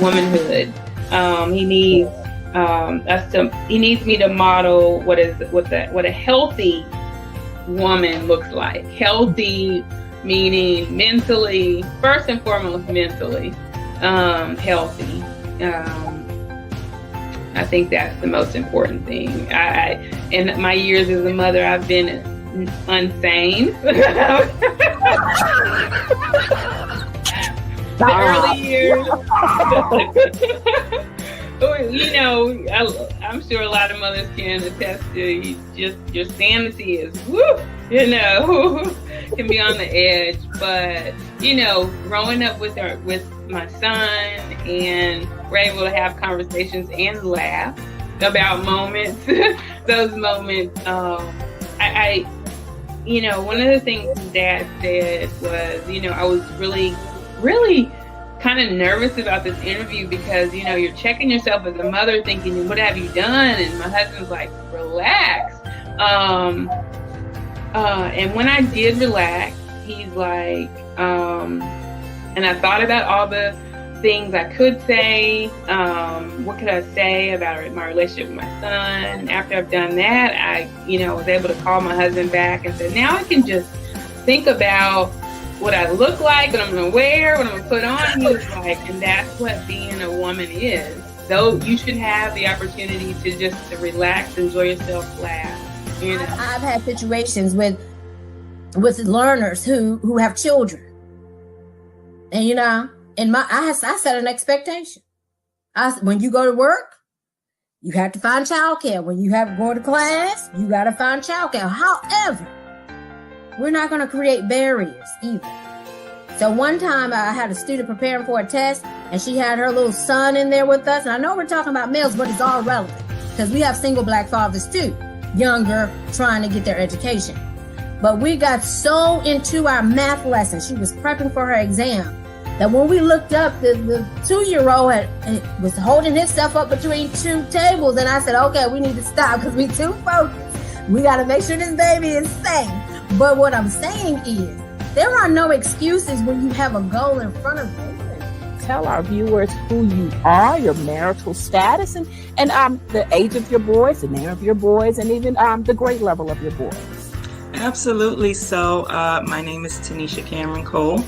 womanhood. He needs he needs me to model what a healthy woman looks like. Healthy meaning mentally, first and foremost, mentally healthy. I think that's the most important thing. In my years as a mother, I've been unsane. The early years. You know, I'm sure a lot of mothers can attest to just your sanity is, you know, can be on the edge. But, you know, growing up with my son, and we're able to have conversations and laugh about moments. Those moments, I you know, one of the things Dad said was, you know, I was really kind of nervous about this interview because, you know, you're checking yourself as a mother thinking, what have you done? And my husband's like, relax. And when I did relax, he's like, and I thought about all the things I could say. What could I say about my relationship with my son? After I've done that, I, you know, was able to call my husband back and said, now I can just think about what I look like, what I'm going to wear, what I'm going to put on. He was like, and that's what being a woman is. Though you should have the opportunity to relax, enjoy yourself, laugh. You know, I've had situations with learners who have children, and you know, I set an expectation. When you go to work, you have to find childcare. When you have to go to class, you got to find childcare. However, we're not going to create barriers either. So one time I had a student preparing for a test, and she had her little son in there with us. And I know we're talking about males, but it's all relevant because we have single Black fathers too, younger, trying to get their education. But we got so into our math lesson. She was prepping for her exam that when we looked up, the 2-year-old was holding himself up between two tables. And I said, okay, we need to stop because we too focused. We got to make sure this baby is safe. But what I'm saying is, there are no excuses when you have a goal in front of you. Tell our viewers who you are, your marital status, and the age of your boys, the name of your boys, and even the grade level of your boys. Absolutely. So my name is Tanisha Cameron Cole.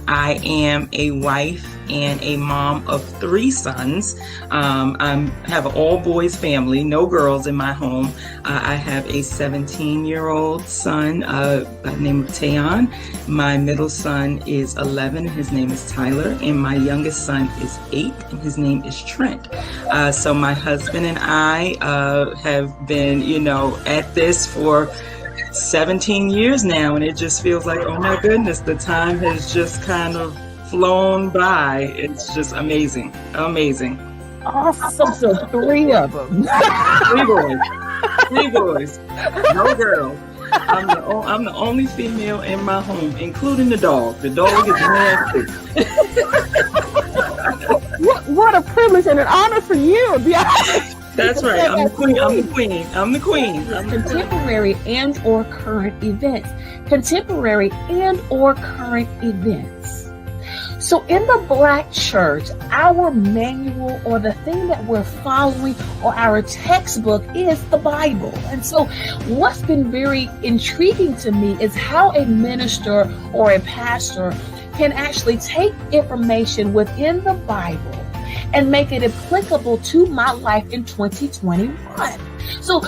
I am a wife and a mom of 3 sons. I have an all-boys family, no girls in my home. I have a 17-year-old son by the name of Tayon. My middle son is 11, and his name is Tyler. And my youngest son is 8, and his name is Trent. So my husband and I have been, you know, at this for 17 years now, and it just feels like, oh my goodness, the time has just kind of flown by. It's just amazing. Awesome. So 3 of them. 3 boys, no girls. I'm the only female in my home, including the dog. The dog is nasty. What a privilege and an honor for you. That's right. I'm the queen. Contemporary and or current events. Contemporary and or current events. So in the Black church, our manual or the thing that we're following or our textbook is the Bible. And so what's been very intriguing to me is how a minister or a pastor can actually take information within the Bible and make it applicable to my life in 2021. So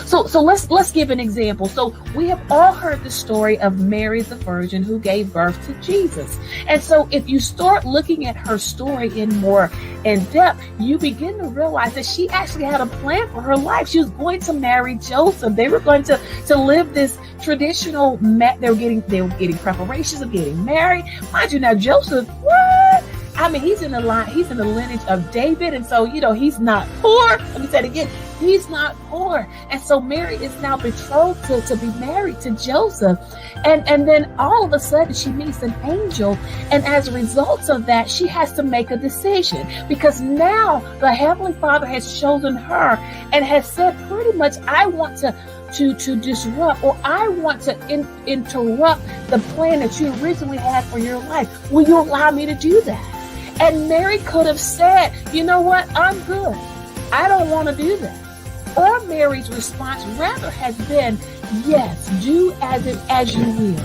let's give an example. So we have all heard the story of Mary the Virgin who gave birth to Jesus. And so if you start looking at her story more in depth, you begin to realize that she actually had a plan for her life. She was going to marry Joseph. They were going to live this traditional, they were getting preparations of getting married. Mind you, now Joseph, what? I mean, he's in the lineage of David. And so, you know, he's not poor. Let me say it again. He's not poor. And so Mary is now betrothed to be married to Joseph. And then all of a sudden she meets an angel. And as a result of that, she has to make a decision because now the Heavenly Father has chosen her and has said pretty much, I want to disrupt, or I want to interrupt the plan that you originally had for your life. Will you allow me to do that? And Mary could have said, you know what, I'm good. I don't want to do that. Or Mary's response rather has been, yes, do as you will.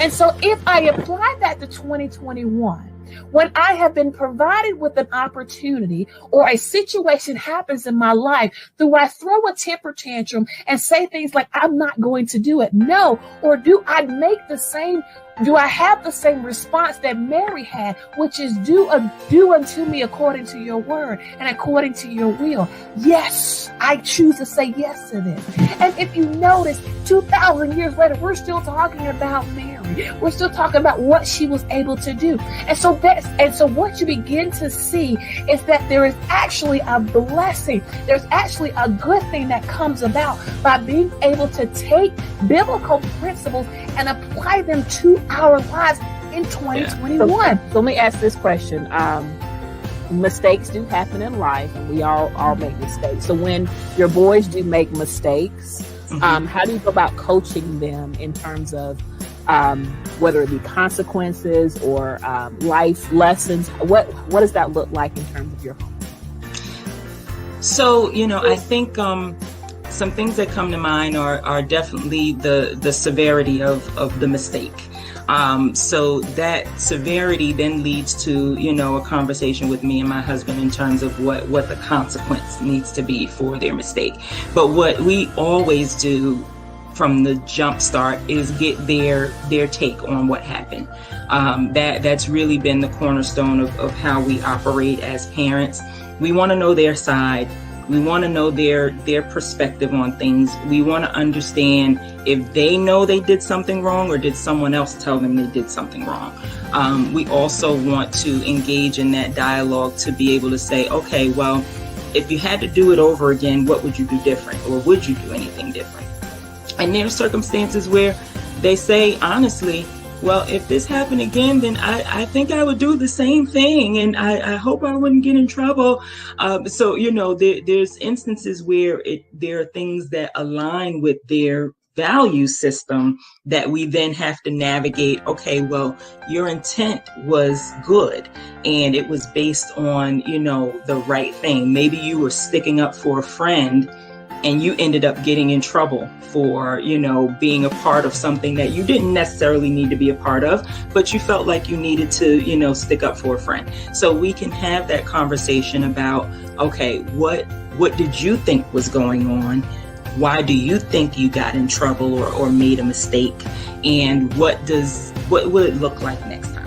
And so if I apply that to 2021, when I have been provided with an opportunity or a situation happens in my life, do I throw a temper tantrum and say things like, I'm not going to do it? No. Or do I have the same response that Mary had, which is do unto me according to your word and according to your will? Yes, I choose to say yes to this. And if you notice, 2,000 years later, we're still talking about Mary. We're still talking about what she was able to do. And so what you begin to see is that there is actually a blessing. There's actually a good thing that comes about by being able to take biblical principles and apply them to our lives in 2021. So let me ask this question. Mistakes do happen in life, and we all make mistakes. So when your boys do make mistakes, how do you go about coaching them in terms of whether it be consequences or life lessons? What does that look like in terms of your home? So, I think some things that come to mind are definitely the severity of the mistake. So that severity then leads to, a conversation with me and my husband in terms of what the consequence needs to be for their mistake. But what we always do from the jump start is get their take on what happened. That's really been the cornerstone of how we operate as parents. We want to know their side. We want to know their perspective on things. We want to understand if they know they did something wrong or did someone else tell them they did something wrong. We also want to engage in that dialogue to be able to say, okay, well, if you had to do it over again, what would you do different? Or would you do anything different? And there are circumstances where they say, honestly, well, if this happened again, then I think I would do the same thing. And I hope I wouldn't get in trouble. So, there's instances where there are things that align with their value system that we then have to navigate. Okay, well, your intent was good and it was based on, the right thing. Maybe you were sticking up for a friend and you ended up getting in trouble for, being a part of something that you didn't necessarily need to be a part of, but you felt like you needed to, stick up for a friend. So we can have that conversation about, okay, what did you think was going on? Why do you think you got in trouble or made a mistake? And what would it look like next time?